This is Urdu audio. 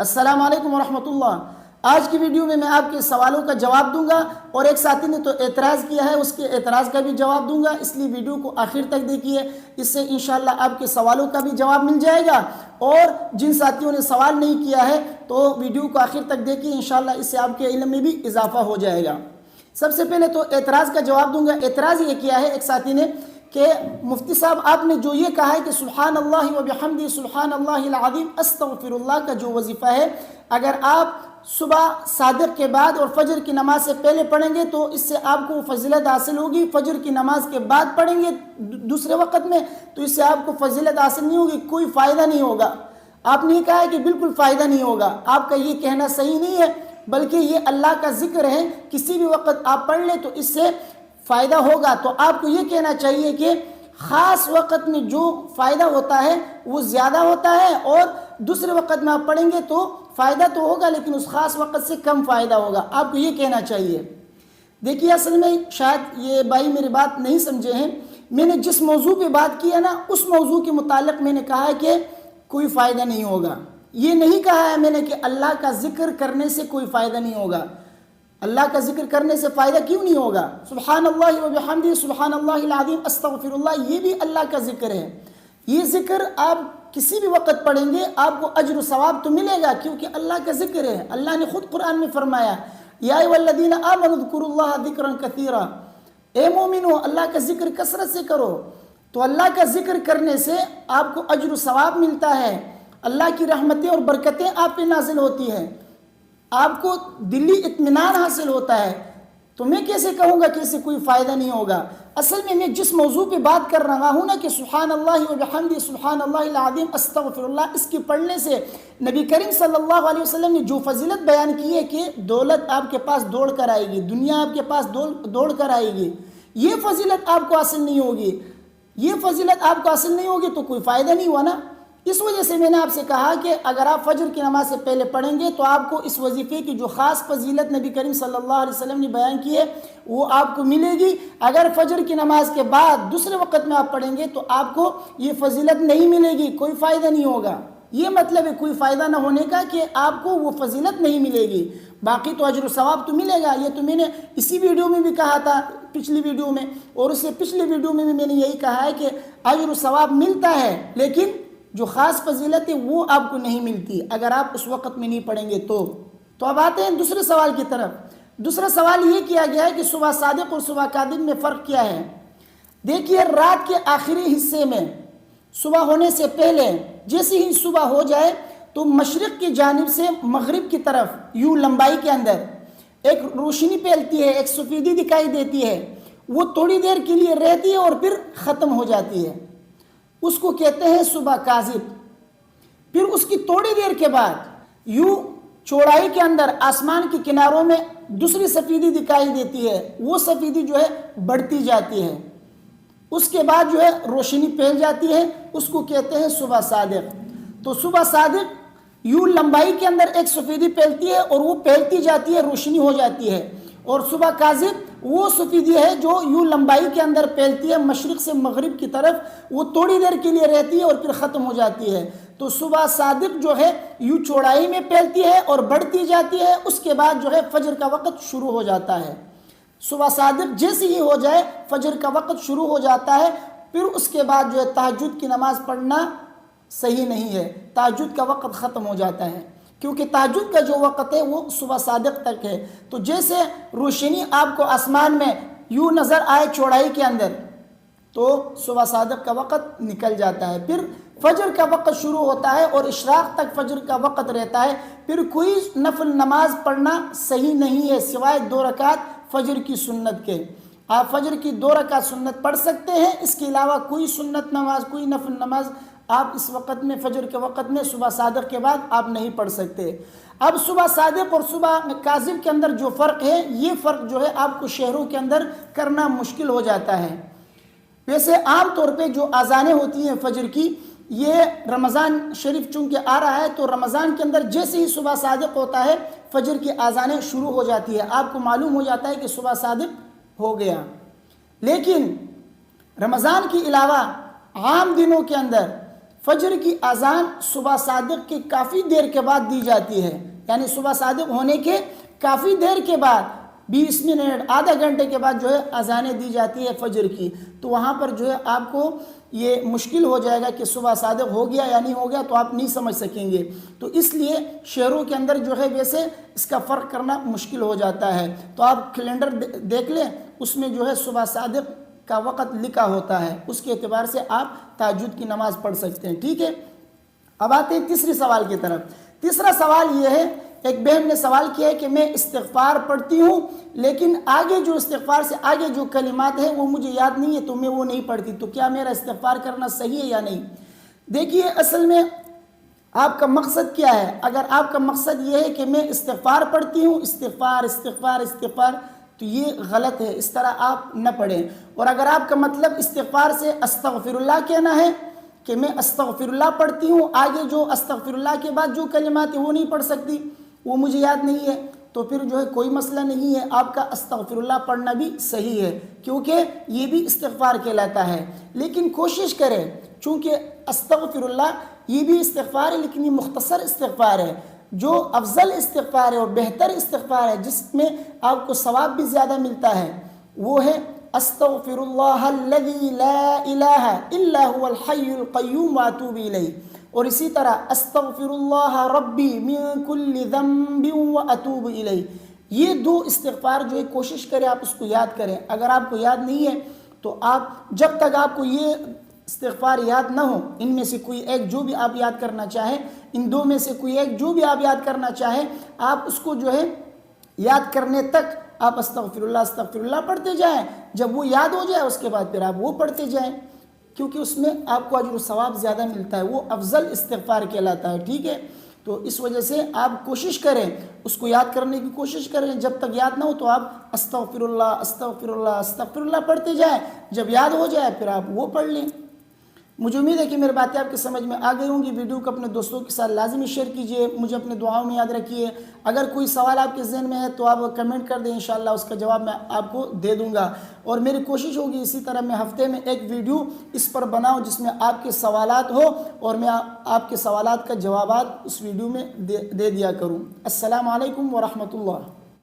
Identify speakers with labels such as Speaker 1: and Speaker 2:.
Speaker 1: السلام علیکم ورحمۃ اللہ۔ آج کی ویڈیو میں آپ کے سوالوں کا جواب دوں گا، اور ایک ساتھی نے تو اعتراض کیا ہے، اس کے اعتراض کا بھی جواب دوں گا، اس لیے ویڈیو کو آخر تک دیکھیے، اس سے انشاءاللہ آپ کے سوالوں کا بھی جواب مل جائے گا۔ اور جن ساتھیوں نے سوال نہیں کیا ہے تو ویڈیو کو آخر تک دیکھیے، انشاءاللہ اس سے آپ کے علم میں بھی اضافہ ہو جائے گا۔ سب سے پہلے تو اعتراض کا جواب دوں گا۔ اعتراض یہ کیا ہے ایک ساتھی نے کہ مفتی صاحب آپ نے جو یہ کہا ہے کہ سبحان اللہ و بحمدہ سبحان اللہ العظیم استغفر اللہ کا جو وظیفہ ہے، اگر آپ صبح صادق کے بعد اور فجر کی نماز سے پہلے پڑھیں گے تو اس سے آپ کو فضیلت حاصل ہوگی، فجر کی نماز کے بعد پڑھیں گے دوسرے وقت میں تو اس سے آپ کو فضیلت حاصل نہیں ہوگی، کوئی فائدہ نہیں ہوگا۔ آپ نے کہا ہے کہ بالکل فائدہ نہیں ہوگا، آپ کا یہ کہنا صحیح نہیں ہے، بلکہ یہ اللہ کا ذکر ہے، کسی بھی وقت آپ پڑھ لیں تو اس سے فائدہ ہوگا۔ تو آپ کو یہ کہنا چاہیے کہ خاص وقت میں جو فائدہ ہوتا ہے وہ زیادہ ہوتا ہے، اور دوسرے وقت میں آپ پڑھیں گے تو فائدہ تو ہوگا لیکن اس خاص وقت سے کم فائدہ ہوگا، آپ کو یہ کہنا چاہیے۔ دیکھیے اصل میں شاید یہ بھائی میری بات نہیں سمجھے ہیں، میں نے جس موضوع پہ بات کی ہے نا اس موضوع کے متعلق میں نے کہا ہے کہ کوئی فائدہ نہیں ہوگا۔ یہ نہیں کہا ہے میں نے کہ اللہ کا ذکر کرنے سے کوئی فائدہ نہیں ہوگا۔ اللہ کا ذکر کرنے سے فائدہ کیوں نہیں ہوگا؟ سبحان اللہ و بحمدہ سبحان اللہ العظیم استغفر اللہ، یہ بھی اللہ کا ذکر ہے۔ یہ ذکر آپ کسی بھی وقت پڑھیں گے آپ کو اجر و ثواب تو ملے گا، کیونکہ اللہ کا ذکر ہے۔ اللہ نے خود قرآن میں فرمایا یا ایھا الذین آمنوا اذکروا اللہ ذکرا کثیرا، اے مومنو اللہ کا ذکر کثرت سے کرو۔ تو اللہ کا ذکر کرنے سے آپ کو اجر و ثواب ملتا ہے، اللہ کی رحمتیں اور برکتیں آپ پہ نازل ہوتی ہیں، آپ کو دلی اطمینان حاصل ہوتا ہے۔ تو میں کیسے کہوں گا کہ اسے کوئی فائدہ نہیں ہوگا؟ اصل میں جس موضوع پہ بات کر رہا ہوں نا کہ سبحان اللہ و بحمدہ سبحان اللہ العظیم استغفر اللہ، اس کے پڑھنے سے نبی کریم صلی اللہ علیہ وسلم نے جو فضیلت بیان کی ہے کہ دولت آپ کے پاس دوڑ کر آئے گی، دنیا آپ کے پاس دوڑ کر آئے گی، یہ فضیلت آپ کو حاصل نہیں ہوگی، یہ فضیلت آپ کو حاصل نہیں ہوگی تو کوئی فائدہ نہیں ہوا نا۔ اس وجہ سے میں نے آپ سے کہا کہ اگر آپ فجر کی نماز سے پہلے پڑھیں گے تو آپ کو اس وظیفے کی جو خاص فضیلت نبی کریم صلی اللہ علیہ وسلم نے بیان کی ہے وہ آپ کو ملے گی۔ اگر فجر کی نماز کے بعد دوسرے وقت میں آپ پڑھیں گے تو آپ کو یہ فضیلت نہیں ملے گی، کوئی فائدہ نہیں ہوگا۔ یہ مطلب ہے کوئی فائدہ نہ ہونے کا کہ آپ کو وہ فضیلت نہیں ملے گی، باقی تو اجر و ثواب تو ملے گا۔ یہ تو میں نے اسی ویڈیو میں بھی کہا تھا، پچھلی ویڈیو میں، اور اس سے پچھلی ویڈیو میں بھی میں نے یہی کہا ہے کہ اجر و ثواب ملتا ہے لیکن جو خاص فضیلت ہے وہ آپ کو نہیں ملتی اگر آپ اس وقت میں نہیں پڑھیں گے تو۔ اب آتے ہیں دوسرے سوال کی طرف۔ دوسرا سوال یہ کیا گیا ہے کہ صبح صادق اور صبح کاذب میں فرق کیا ہے؟ دیکھیے رات کے آخری حصے میں صبح ہونے سے پہلے جیسے ہی صبح ہو جائے تو مشرق کی جانب سے مغرب کی طرف یوں لمبائی کے اندر ایک روشنی پھیلتی ہے، ایک سفیدی دکھائی دیتی ہے، وہ تھوڑی دیر کے لیے رہتی ہے اور پھر ختم ہو جاتی ہے، اس کو کہتے ہیں صبح کاذب۔ پھر اس کی تھوڑی دیر کے بعد یوں چوڑائی کے اندر آسمان کے کناروں میں دوسری سفیدی دکھائی دیتی ہے، وہ سفیدی جو ہے بڑھتی جاتی ہے، اس کے بعد جو ہے روشنی پھیل جاتی ہے، اس کو کہتے ہیں صبح صادق۔ تو صبح صادق یوں لمبائی کے اندر ایک سفیدی پھیلتی ہے اور وہ پھیلتی جاتی ہے، روشنی ہو جاتی ہے، اور صبح کاذب وہ سفیدی ہے جو یوں لمبائی کے اندر پھیلتی ہے مشرق سے مغرب کی طرف، وہ تھوڑی دیر کے لیے رہتی ہے اور پھر ختم ہو جاتی ہے۔ تو صبح صادق جو ہے یوں چوڑائی میں پھیلتی ہے اور بڑھتی جاتی ہے، اس کے بعد جو ہے فجر کا وقت شروع ہو جاتا ہے۔ صبح صادق جیسے ہی ہو جائے فجر کا وقت شروع ہو جاتا ہے، پھر اس کے بعد جو ہے تہجد کی نماز پڑھنا صحیح نہیں ہے، تہجد کا وقت ختم ہو جاتا ہے، کیونکہ تہجد کا جو وقت ہے وہ صبح صادق تک ہے۔ تو جیسے روشنی آپ کو آسمان میں یوں نظر آئے چوڑائی کے اندر تو صبح صادق کا وقت نکل جاتا ہے، پھر فجر کا وقت شروع ہوتا ہے اور اشراق تک فجر کا وقت رہتا ہے، پھر کوئی نفل نماز پڑھنا صحیح نہیں ہے سوائے 2 رکعت فجر کی سنت کے۔ آپ فجر کی 2 رکعت سنت پڑھ سکتے ہیں، اس کے علاوہ کوئی سنت نماز کوئی نفل نماز آپ اس وقت میں فجر کے وقت میں صبح صادق کے بعد آپ نہیں پڑھ سکتے۔ اب صبح صادق اور صبح کاذب کے اندر جو فرق ہے، یہ فرق جو ہے آپ کو شہروں کے اندر کرنا مشکل ہو جاتا ہے۔ ویسے عام طور پہ جو اذانیں ہوتی ہیں فجر کی، یہ رمضان شریف چونکہ آ رہا ہے تو رمضان کے اندر جیسے ہی صبح صادق ہوتا ہے فجر کی اذانیں شروع ہو جاتی ہے، آپ کو معلوم ہو جاتا ہے کہ صبح صادق ہو گیا۔ لیکن رمضان کے علاوہ عام دنوں کے اندر فجر کی اذان صبح صادق کے کافی دیر کے بعد دی جاتی ہے، یعنی صبح صادق ہونے کے کافی دیر کے بعد 20 منٹ آدھا گھنٹے کے بعد جو ہے اذانیں دی جاتی ہے فجر کی، تو وہاں پر جو ہے آپ کو یہ مشکل ہو جائے گا کہ صبح صادق ہو گیا یا نہیں ہو گیا، تو آپ نہیں سمجھ سکیں گے۔ تو اس لیے شہروں کے اندر جو ہے ویسے اس کا فرق کرنا مشکل ہو جاتا ہے، تو آپ کیلنڈر دیکھ لیں، اس میں جو ہے صبح صادق کا وقت لکھا ہوتا ہے، اس کے اعتبار سے آپ تہجد کی نماز پڑھ سکتے ہیں، ٹھیک ہے۔ اب آتے ہیں تیسری سوال کی طرف۔ تیسرا سوال یہ ہے، ایک بہن نے سوال کیا ہے کہ میں استغفار پڑھتی ہوں لیکن آگے جو استغفار سے آگے جو کلمات ہیں وہ مجھے یاد نہیں ہے، تو میں وہ نہیں پڑھتی، تو کیا میرا استغفار کرنا صحیح ہے یا نہیں؟ دیکھیے، اصل میں آپ کا مقصد کیا ہے؟ اگر آپ کا مقصد یہ ہے کہ میں استغفار پڑھتی ہوں، استغفار استغفار استغفار، تو یہ غلط ہے، اس طرح آپ نہ پڑھیں۔ اور اگر آپ کا مطلب استغفار سے استغفر اللہ کہنا ہے کہ میں استغفر اللہ پڑھتی ہوں، آگے جو استغفر اللہ کے بعد جو کلمات ہیں وہ نہیں پڑھ سکتی، وہ مجھے یاد نہیں ہے، تو پھر جو ہے کوئی مسئلہ نہیں ہے، آپ کا استغفر اللہ پڑھنا بھی صحیح ہے، کیونکہ یہ بھی استغفار کہلاتا ہے۔ لیکن کوشش کریں، چونکہ استغفر اللہ یہ بھی استغفار ہے لیکن یہ مختصر استغفار ہے، جو افضل استغفار ہے اور بہتر استغفار ہے، جس میں آپ کو ثواب بھی زیادہ ملتا ہے، وہ ہے استغفر اللہ الذی لا الہ الا هو الحی القیوم واتوب الیہ، اور اسی طرح استغفر اللہ ربی من کل ذنب واتوب الیہ۔ یہ دو استغفار جو ہے کوشش کریں آپ اس کو یاد کریں۔ اگر آپ کو یاد نہیں ہے تو آپ جب تک آپ کو یہ استغفار یاد نہ ہو، ان میں سے کوئی ایک جو بھی آپ یاد کرنا چاہیں، ان دو میں سے کوئی ایک جو بھی آپ یاد کرنا چاہیں، آپ اس کو جو ہے یاد کرنے تک آپ استغفر اللہ پڑھتے جائیں، جب وہ یاد ہو جائے اس کے بعد پھر آپ وہ پڑھتے جائیں، کیونکہ اس میں آپ کو اجر و ثواب زیادہ ملتا ہے، وہ افضل استغفار کہلاتا ہے، ٹھیک ہے۔ تو اس وجہ سے آپ کوشش کریں، اس کو یاد کرنے کی کوشش کریں، جب تک یاد نہ ہو تو آپ استغفر اللہ استغفر اللہ استغفر اللہ پڑھتے جائیں، جب یاد ہو جائے پھر آپ وہ پڑھ لیں۔ مجھے امید ہے کہ میری باتیں آپ کے سمجھ میں آ گئی ہوں گی۔ ویڈیو کو اپنے دوستوں کے ساتھ لازمی شیئر کیجئے، مجھے اپنے دعاؤں میں یاد رکھیے۔ اگر کوئی سوال آپ کے ذہن میں ہے تو آپ کمنٹ کر دیں، انشاءاللہ اس کا جواب میں آپ کو دے دوں گا، اور میری کوشش ہوگی اسی طرح میں ہفتے میں ایک ویڈیو اس پر بناؤں جس میں آپ کے سوالات ہو اور میں آپ کے سوالات کا جوابات اس ویڈیو میں دے دیا کروں۔ السلام علیکم ورحمۃ اللہ۔